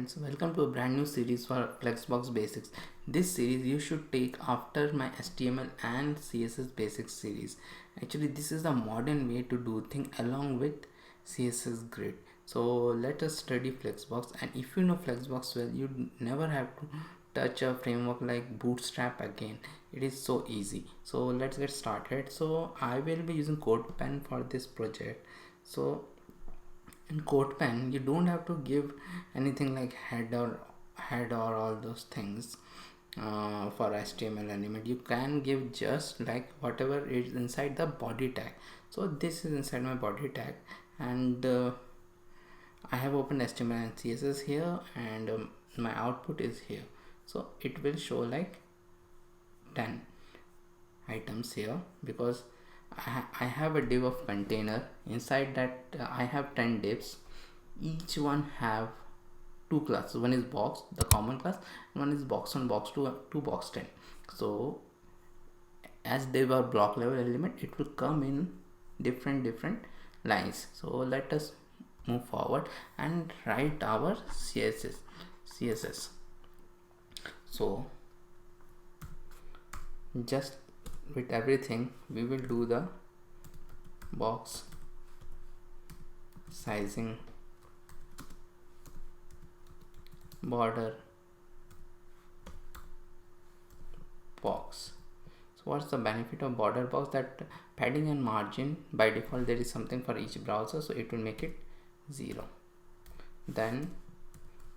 friends, welcome to a brand new series for Flexbox Basics. This series you should take after my HTML and CSS Basics series. Actually, this is the modern way to do things along with CSS Grid. So let us study Flexbox, and if you know Flexbox well, you never have to touch a framework like Bootstrap again. It is so easy. So let's get started. So I will be using CodePen for this project. So in CodePen you don't have to give anything like head or all those things for HTML element. You can give just like whatever is inside the body tag. So this is inside my body tag, and I have opened HTML and CSS here, and my output is here. So it will show like 10 items here because I have a div of container. Inside that I have 10 divs. Each one have two classes. One is box, the common class, and one is box 1, box 2 to box 10. So as div or block level element, it will come in different lines. So let us move forward and write our CSS. So just with everything we will do the box sizing, border box. So what's the benefit of border box? That padding and margin, by default there is something for each browser, so it will make it 0. Then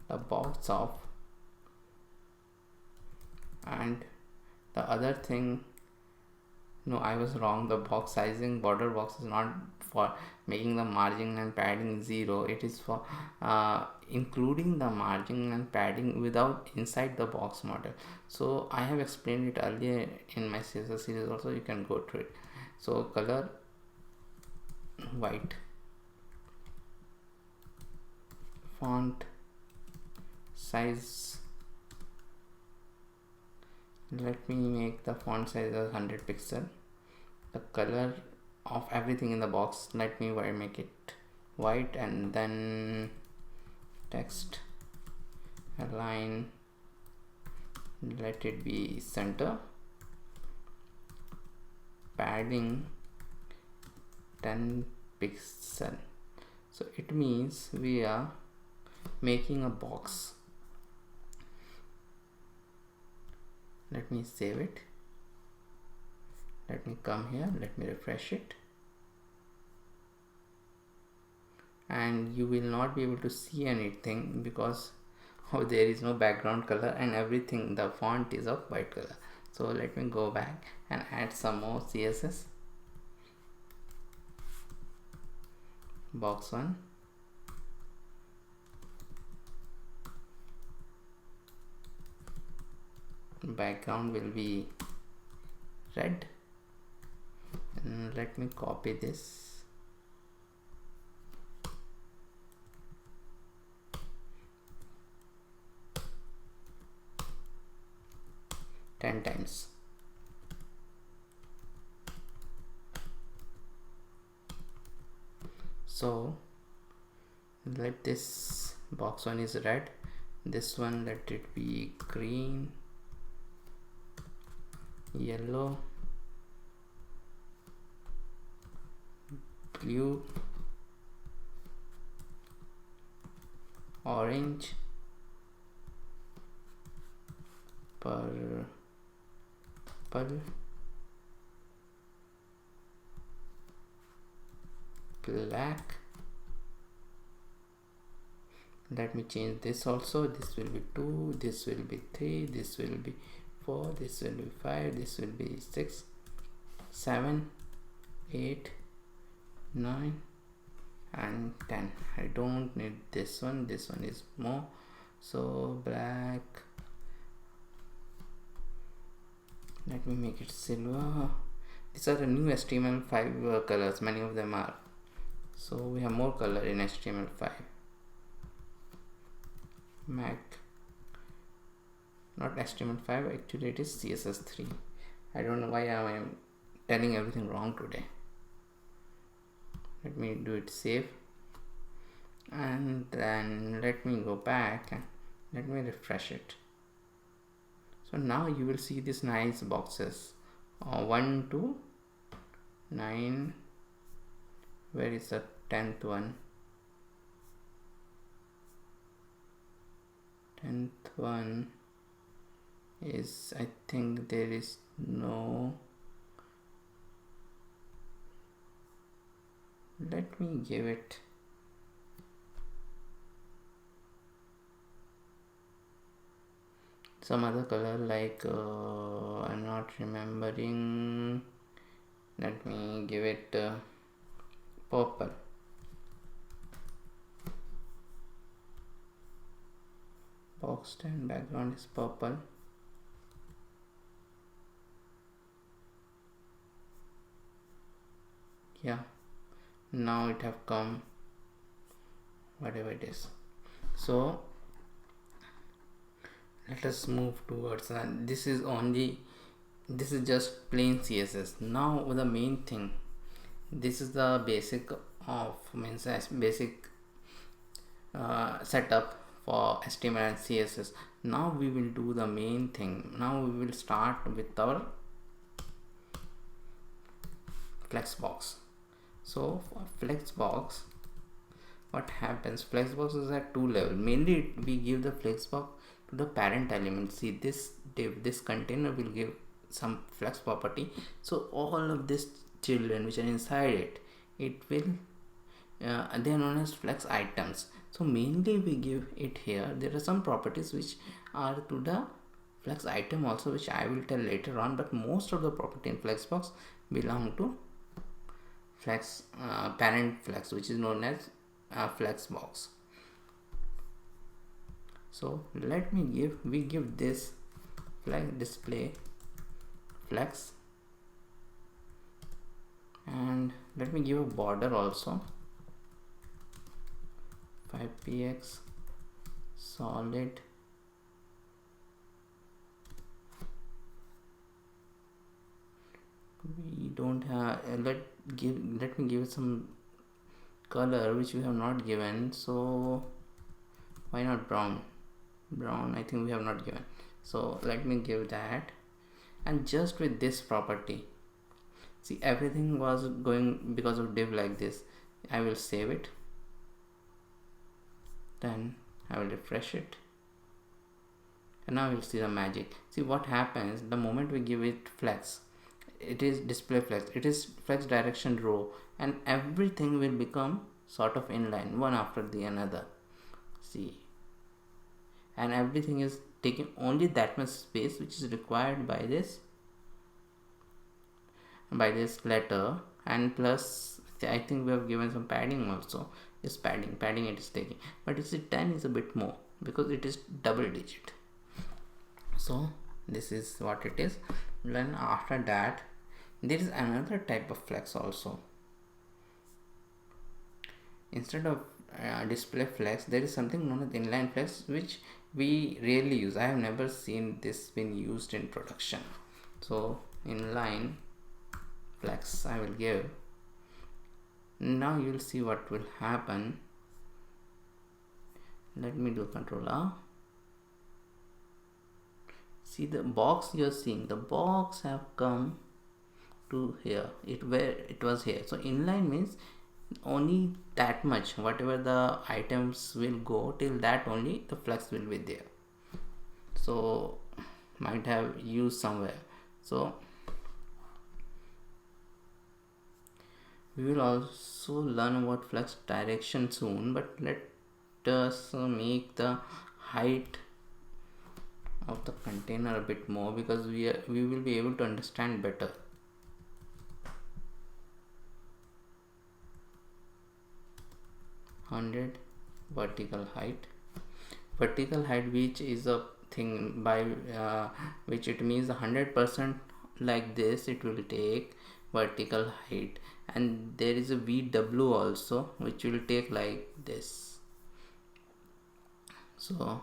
the box of, and the other thing, no, I was wrong. The box sizing border box is not for making the margin and padding 0. It is for including the margin and padding without inside the box model. So I have explained it earlier in my CSS series also. You can go through it. So color white, font size, let me make the font size as 100 pixel. The color of everything in the box, let me make it white, and then text align, let it be center, padding 10 pixel. So it means we are making a box. Let me save it. Let me come here, let me refresh it, and you will not be able to see anything because there is no background color and everything, the font is of white color. So let me go back and add some more CSS. Box 1, background will be red, and let me copy this, ten times. So let this box 1 is red, this one let it be green, yellow, blue, orange, purple, black. Let me change this also. This will be 2, this will be 3, this will be 4, this will be 5, this will be 6, 7, 8, 9 and 10. I don't need this one is more. So black, let me make it silver. These are the new HTML5 colors, many of them are. So we have more color in HTML5. Mac, not HTML5, actually it is CSS3. I don't know why I am telling everything wrong today. Let me do it save, and then let me go back and Let me refresh it. So now you will see these nice boxes, 1 to 9. Where is the 10th one? 10th one is, I think there is no, let me give it some other color, like I'm not remembering. Let me give it purple. Box and background is purple. Yeah, now it have come, whatever it is. So let us move towards, and this is just plain CSS. Now the main thing, this is the basic of basic setup for HTML and CSS. Now we will do the main thing. Now we will start with our Flexbox. So for Flexbox, what happens, Flexbox is at two level. Mainly we give the Flexbox to the parent element. See, this div, this container will give some flex property. So all of these children which are inside it, it will they are known as flex items. So mainly we give it here. There are some properties which are to the flex item also, which I will tell later on, but most of the property in Flexbox belong to flex parent flex, which is known as Flexbox. So let me give this flex display flex, and let me give a border also, 5px solid, we don't have, let me give some color which we have not given. So why not brown? I think we have not given, so let me give that. And just with this property, see, everything was going because of div like this. I will save it, then I will refresh it, and now you'll see the magic. See what happens the moment we give it flex. It is display flex, it is flex direction row, and everything will become sort of inline, one after the another. See, and everything is taking only that much space which is required by this letter, and plus I think we have given some padding also. This padding it is taking, but you see 10 is a bit more because it is double digit. So this is what it is. Then after that there is another type of flex also. Instead of display flex, there is something known as inline flex, which we rarely use. I have never seen this been used in production. So inline flex I will give. Now you will see what will happen. Let me do Control R. See the box you are seeing, the box have come to here, it was here. So inline means only that much, whatever the items will go till that only the flex will be there. So might have used somewhere. So we will also learn about flex direction soon, but let us make the height of the container a bit more, because we will be able to understand better. Vertical height, which is a thing by which it means 100% like this it will take vertical height, and there is a VW also which will take like this. So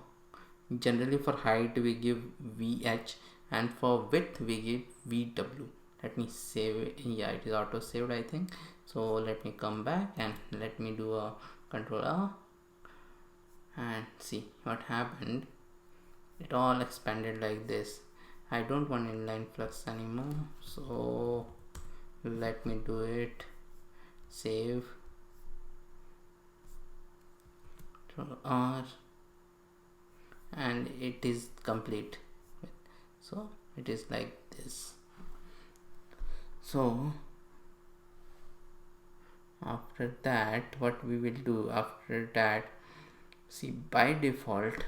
generally for height we give VH, and for width we give VW. Let me save it. Yeah, it is auto saved I think. So let me come back and let me do a Control R and see what happened. it all expanded like this. I don't want inline flux anymore, so let me do it. Save R, and it is complete. So it is like this. So after that, what we will do after that, see, by default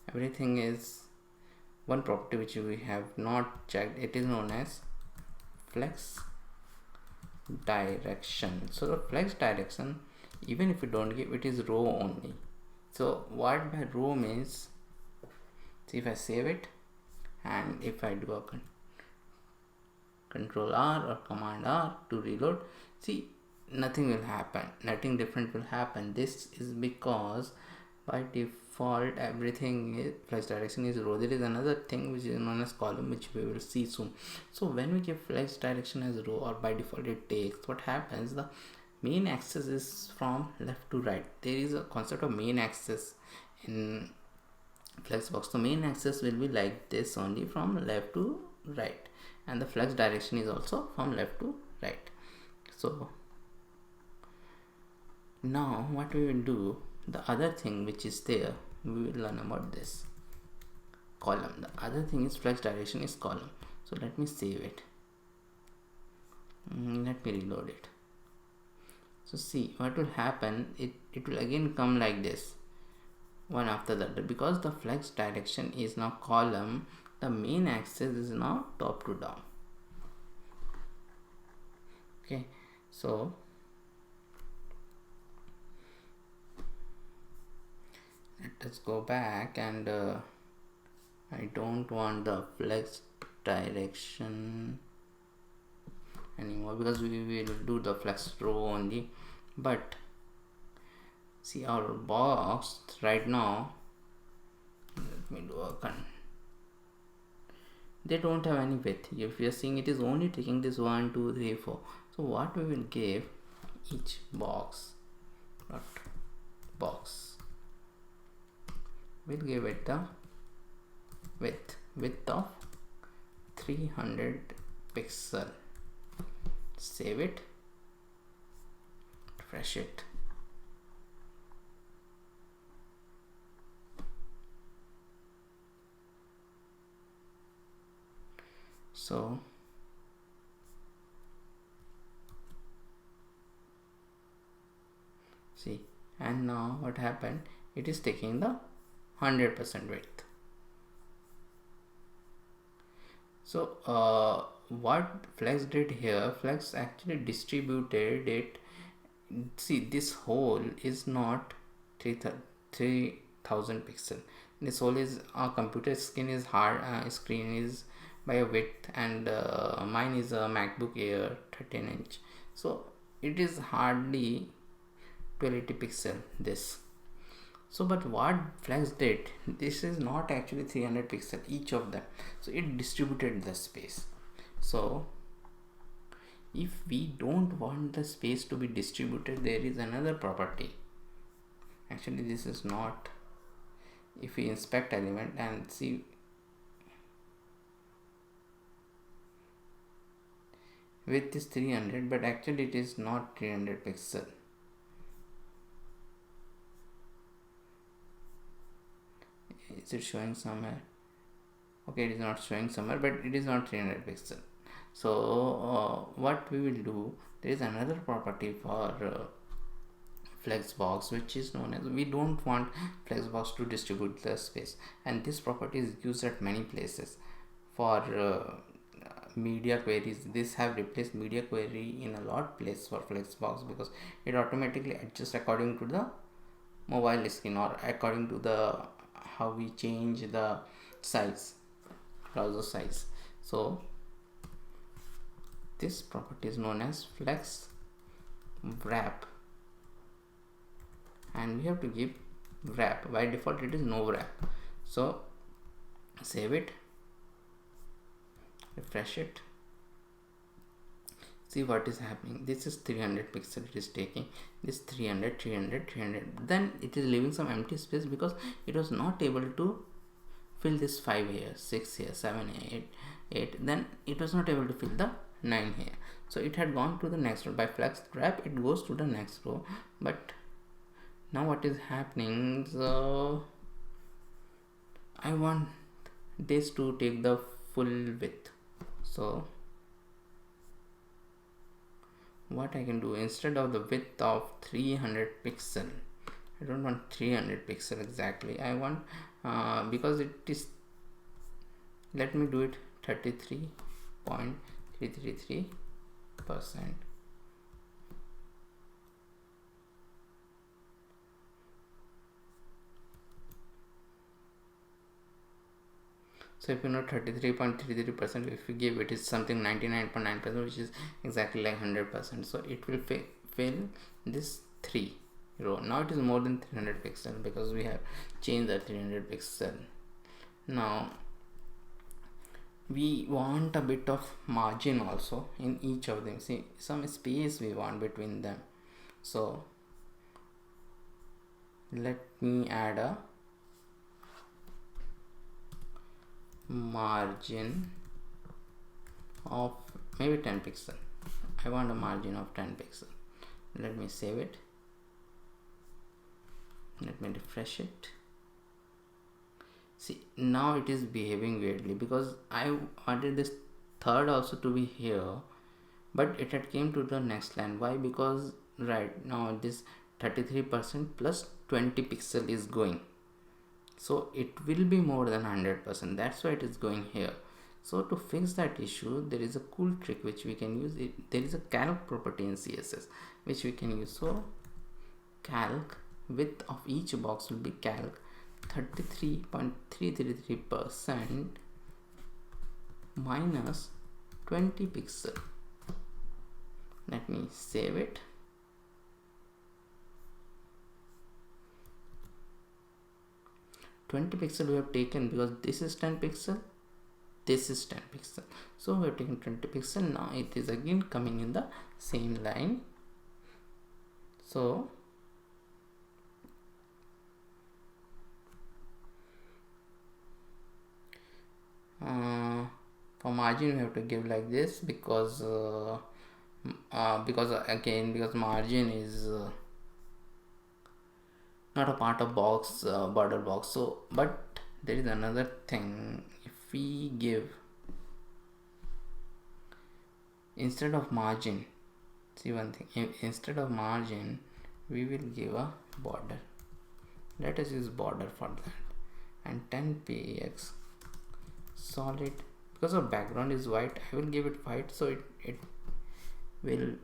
everything is one property which we have not checked. It is known as flex direction. So the flex direction, even if you don't give, it is row only. So what by row means, see, if I save it and if I do a control R or command R to reload, see, nothing will happen, nothing different will happen. This is because by default everything is flex direction is row. There is another thing which is known as column, which we will see soon. So when we give flex direction as row, or by default it takes, what happens, the main axis is from left to right. There is a concept of main axis in Flexbox. The main axis will be like this only, from left to right, and the flex direction is also from left to right. So now what we will do, the other thing which is there, we will learn about this column. The other thing is flex direction is column. So let me save it, let me reload it. So see what will happen, it will again come like this, one after the other, because the flex direction is now column. The main axis is now top to down. Okay, so let us go back, and I don't want the flex direction anymore because we will do the flex row only. But see, our box right now, let me do a they don't have any width. If you are seeing, it is only taking this 1 2 3 4. So what we will give each box, not box, we'll give it the width of 300 pixel. Save it, refresh it. So see, and now what happened, it is taking the 100% width. So what Flex did here, Flex actually distributed it. See, this hole is not 3000 pixel. This hole is our computer screen is screen is by a width, and mine is a MacBook Air 13-inch. So it is hardly 1280 pixel this. So but what Flex did, this is not actually 300 pixel each of them, so it distributed the space. So if we don't want the space to be distributed, there is another property. Actually this is not, if we inspect element and see, width is 300, but actually it is not 300 pixel. Is it showing somewhere? Okay, it is not showing somewhere, but it is not 300 pixel. So what we will do, there is another property for Flexbox, which is known as, we don't want Flexbox to distribute the space, and this property is used at many places for media queries. This have replaced media query in a lot place for Flexbox, because it automatically adjusts according to the mobile screen, or according to the how we change the size, browser size. So this property is known as flex wrap, and we have to give wrap. By default it is no wrap. So save it, refresh it, see what is happening. This is 300 pixel, it is taking this 300, then it is leaving some empty space because it was not able to fill this 5 here, 6 here, 7 here, 8, then it was not able to fill the 9 here, so it had gone to the next row. By flex wrap it goes to the next row, but now what is happening, so I want this to take the full width. So what I can do, instead of the width of 300 pixel, I don't want 300 pixel exactly, I want because it is, let me do it 33.333%. So if you know 33.33%, if you give it is something 99.9%, which is exactly like 100%. So it will fill this 3 row. Now it is more than 300 pixel because we have changed the 300 pixel. Now we want a bit of margin also in each of them. See, some space we want between them. So let me add a margin of maybe 10 pixel. I want a margin of 10 pixel. Let me save it. Let me refresh it. See, now it is behaving weirdly because I wanted this third also to be here, but it had came to the next line. Why? Because right now this 33% plus 20 pixel is going, so it will be more than 100%. That's why it is going here. So to fix that issue, there is a cool trick which we can use. There is a calc property in CSS which we can use. So calc width of each box will be calc 33.333% minus 20 pixel. Let me save it. $20 pixel we have taken because this is 10 pixel, this is 10 pixel, so we have taken 20 pixel. Now it is again coming in the same line. So for margin we have to give like this because margin is not a part of box, border box. So but there is another thing, if we give instead of margin, see one thing, instead of margin we will give a border. Let us use border for that, and 10px solid, because our background is white I will give it white, so it will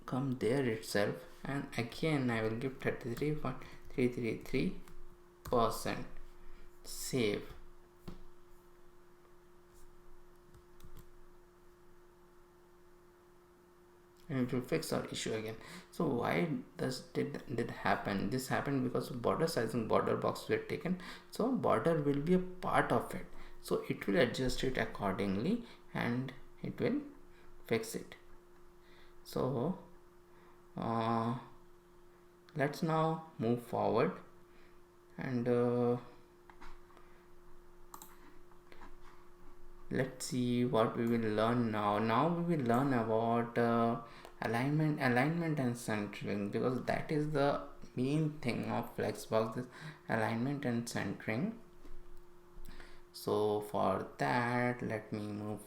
come there itself, and again I will give 33.333%. Save. And it will fix our issue again. So why did happen? This happened because border sizing, border box were taken, so border will be a part of it, so it will adjust it accordingly and it will fix it. So let's now move forward and let's see what we will learn now. Now we will learn about alignment and centering, because that is the main thing of Flexbox, this alignment and centering. So for that, let me move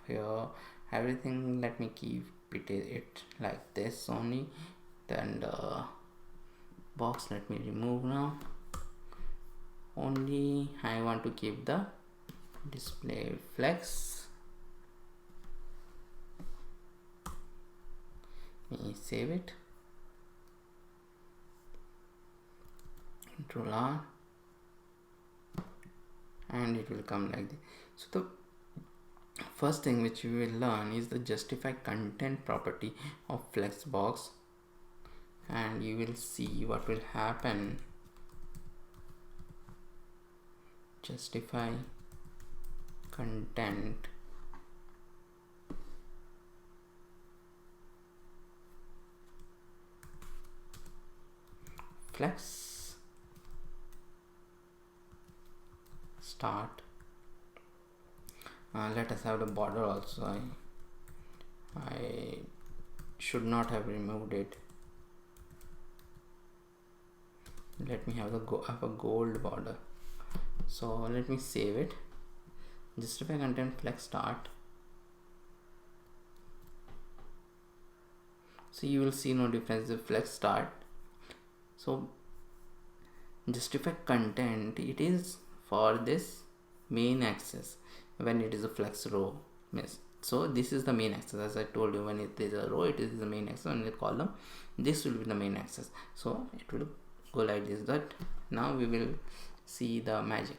here everything, let me keep it like this only. Then the box let me remove now. Only I want to keep the display flex. Let me save it. Control R, and it will come like this. So the first thing which we will learn is the justify content property of Flexbox, and you will see what will happen. Justify content flex start. Let us have the border also. I should not have removed it. Let me have a gold border. So let me save it. Justify content flex start. So you will see no difference with flex start. So justify content, it is for this main axis when it is a flex row. So this is the main axis, as I told you. When it is a row, it is the main axis. When it is a column, this will be the main axis. So it will go like this. That now we will see the magic.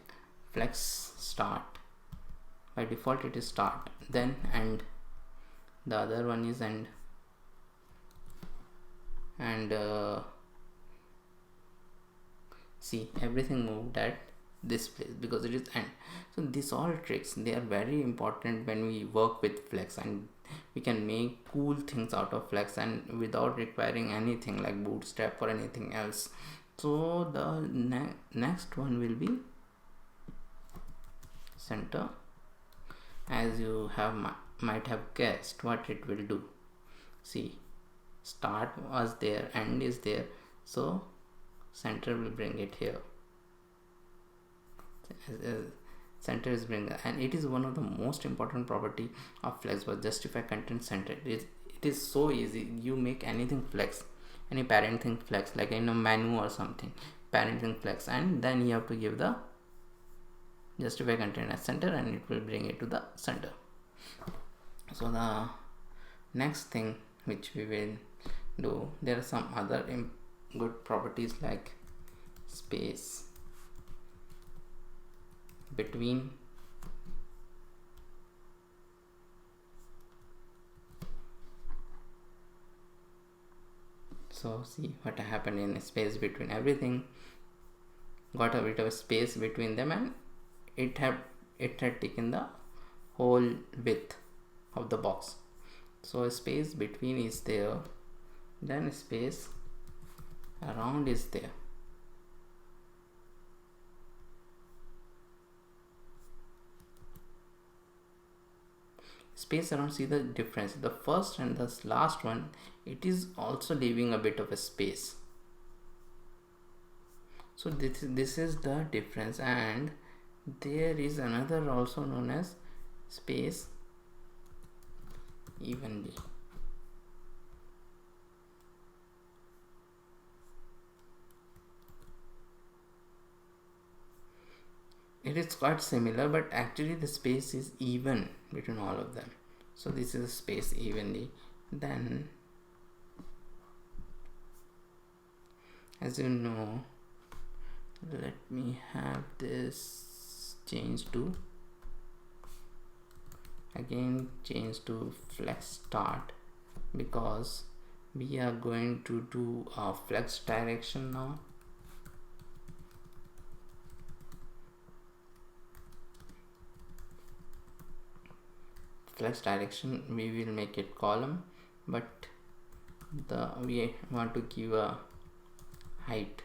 Flex start, by default it is start, then end. The other one is end, and see, everything moved at this place because it is end. So these all tricks, they are very important when we work with flex, and we can make cool things out of flex and without requiring anything like bootstrap or anything else. So the next one will be center. As you might have guessed what it will do. See, start was there, end is there, so center will bring it here. Center is bring, and it is one of the most important property of Flexbox. Justify content center. It is so easy. You make anything flex, any parent thing flex, like in a menu or something, parent thing flex, and then you have to give the justify content as center, and it will bring it to the center. So the next thing which we will do, there are some other good properties like space between. So see what happened in space between. Everything got a bit of a space between them, and it had taken the whole width of the box. So a space between is there, then space around is there. Space around, see the difference. The first and the last one, it is also leaving a bit of a space. So this is the difference. And there is another also known as space evenly. It is quite similar, but actually the space is even between all of them. So this is space evenly. Then, as you know, let me have this change to flex start, because we are going to do a flex direction now. Flex direction, we will make it column, but we want to give a height.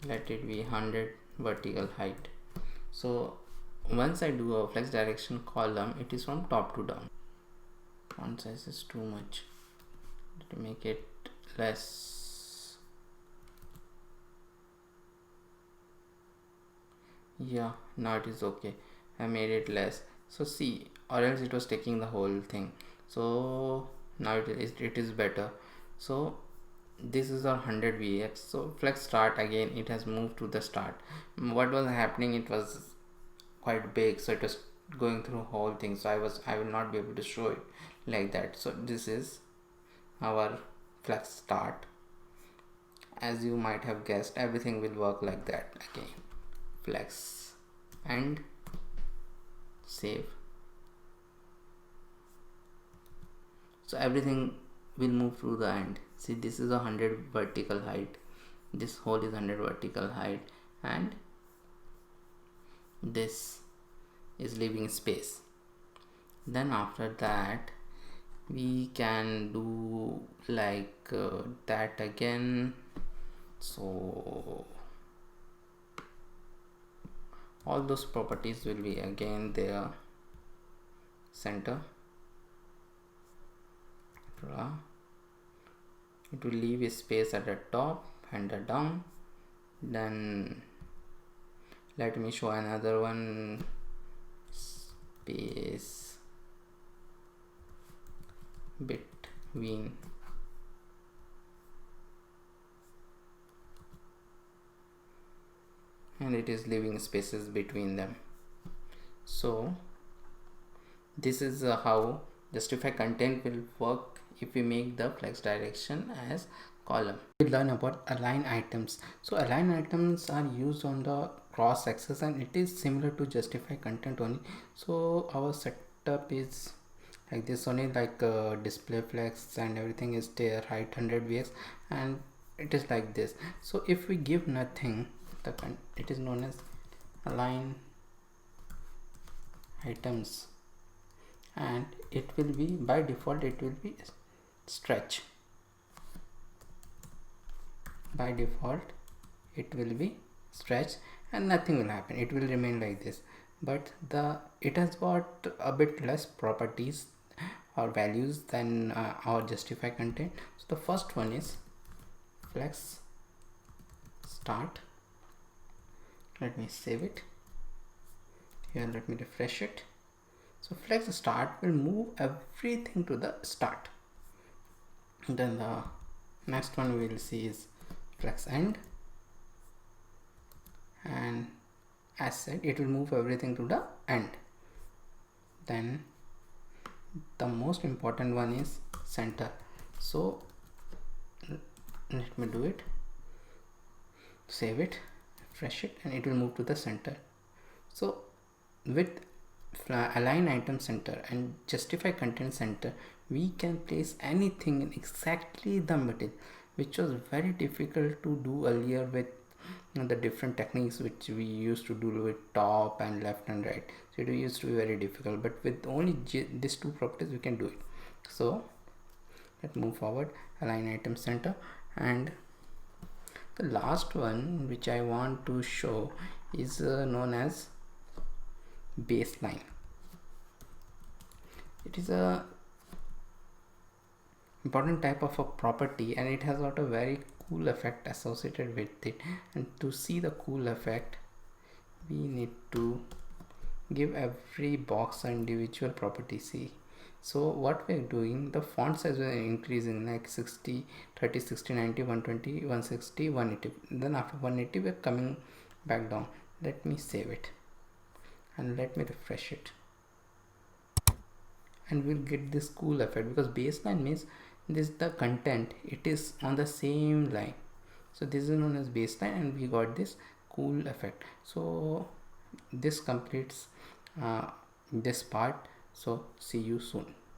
Let it be 100 vertical height. So once I do a flex direction column, it is from top to down. Font size is too much. Let me make it less. Yeah, now it is okay. I made it less. So see, or else it was taking the whole thing. So now it is better. So this is our 100 VX. So flex start, again it has moved to the start. What was happening, it was quite big, so it was going through whole thing, so I will not be able to show it like that. So this is our flex start. As you might have guessed, everything will work like that. Again, flex and save. So everything will move through the end. See, this is 100 vertical height, this hole is 100 vertical height, and this is leaving space. Then after that we can do like that again. So all those properties will be again there. Center, it will leave a space at the top and the down. Then let me show another one, space between. And it is leaving spaces between them. So this is how justify content will work if we make the flex direction as column. We learn about align items. So align items are used on the cross axis and it is similar to justify content only. So our setup is like this only, like display flex and everything is there, right, 100 vx, and it is like this. So if we give nothing, it is known as align items, and it will be by default, it will be stretch. By default it will be stretch and nothing will happen, it will remain like this. But it has got a bit less properties or values than our justify content. So the first one is flex start. Let me save it here, let me refresh it. So flex start will move everything to the start. Then the next one we will see is flex end, and as said, it will move everything to the end. Then the most important one is center. So let me do it, save it, refresh it, and it will move to the center. So with align item center and justify content center, we can place anything in exactly the middle, which was very difficult to do earlier with the different techniques which we used to do with top and left and right. So it used to be very difficult, but with only these two properties we can do it. So let's move forward, align item center. And the last one which I want to show is known as baseline. It is a important type of a property and it has got a very cool effect associated with it. And to see the cool effect, we need to give every box an individual property. See, so what we're doing, the font size is increasing like 60, 30, 60, 90, 120, 160, 180. Then after 180 we're coming back down. Let me save it and let me refresh it, and we'll get this cool effect, because baseline means this the content, it is on the same line. So this is known as baseline and we got this cool effect. So this completes this part. So see you soon.